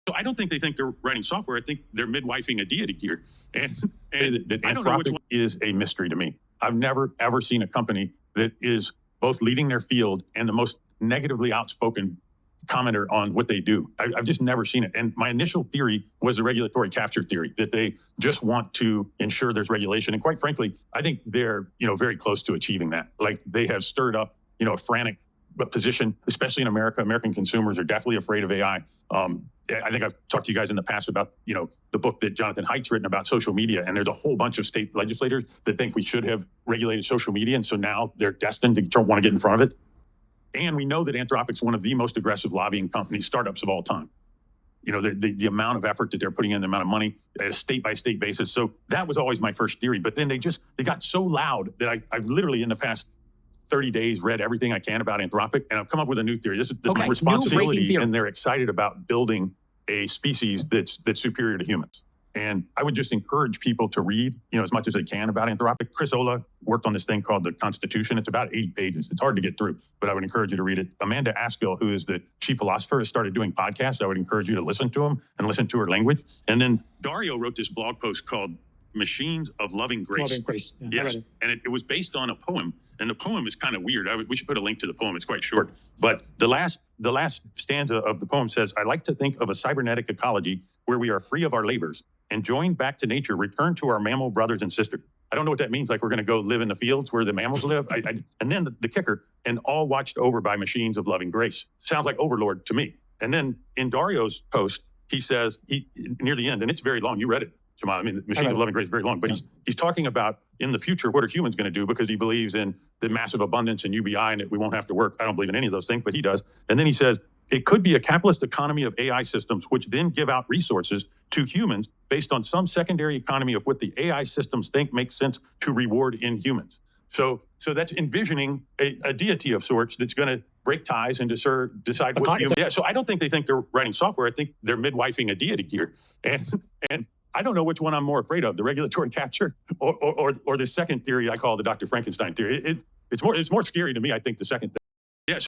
So I don't think they think they're writing software. I think they're midwifing a deity here. And that I don't know which Anthropic one is a mystery to me. I've never, ever seen a company that is both leading their field and the most negatively outspoken commenter on what they do. I've just never seen it. And my initial theory was the regulatory capture theory, that they just want to ensure there's regulation. And quite frankly, I think they're, very close to achieving that. Like, they have stirred up, a frantic position, especially in America. American consumers are definitely afraid of AI. I think I've talked to you guys in the past about, the book that Jonathan Haidt's written about social media. And there's a whole bunch of state legislators that think we should have regulated social media. And so now they're destined to want to get in front of it. And we know that Anthropic's one of the most aggressive lobbying companies, startups of all time. The amount of effort that they're putting in, the amount of money at a state-by-state basis. So that was always my first theory. But then they got so loud that I've literally in the past 30 days read everything I can about Anthropic, and I've come up with a new theory. This is my responsibility, and they're excited about building a species that's superior to humans. And I would just encourage people to read, as much as they can about Anthropic. Chris Olah worked on this thing called the Constitution. It's about 80 pages. It's hard to get through, but I would encourage you to read it. Amanda Askill, who is the chief philosopher, has started doing podcasts. I would encourage you to listen to them and listen to her language. And then Dario wrote this blog post called Machines of Loving Grace. Loving Grace. Yeah, yes. And it was based on a poem. And the poem is kind of weird. We should put a link to the poem. It's quite short. But the last stanza of the poem says, "I like to think of a cybernetic ecology where we are free of our labors and joined back to nature, return to our mammal brothers and sisters." I don't know what that means. Like, we're going to go live in the fields where the mammals live. And then the kicker, and all watched over by machines of loving grace. Sounds like Overlord to me. And then in Dario's post, he says, near the end, and it's very long. You read it, Jamal. I mean, Machines of Loving Grace is very long, but he's talking about, in the future, what are humans going to do? Because he believes in the massive abundance and UBI and that we won't have to work. I don't believe in any of those things, but he does. And then he says, it could be a capitalist economy of AI systems, which then give out resources to humans based on some secondary economy of what the AI systems think makes sense to reward in humans. So that's envisioning a deity of sorts that's going to break ties and decide what humans. Yeah. So I don't think they think they're writing software. I think they're midwifing a deity here. And I don't know which one I'm more afraid of, the regulatory capture or the second theory I call the Dr. Frankenstein theory. It's more scary to me, I think, the second thing.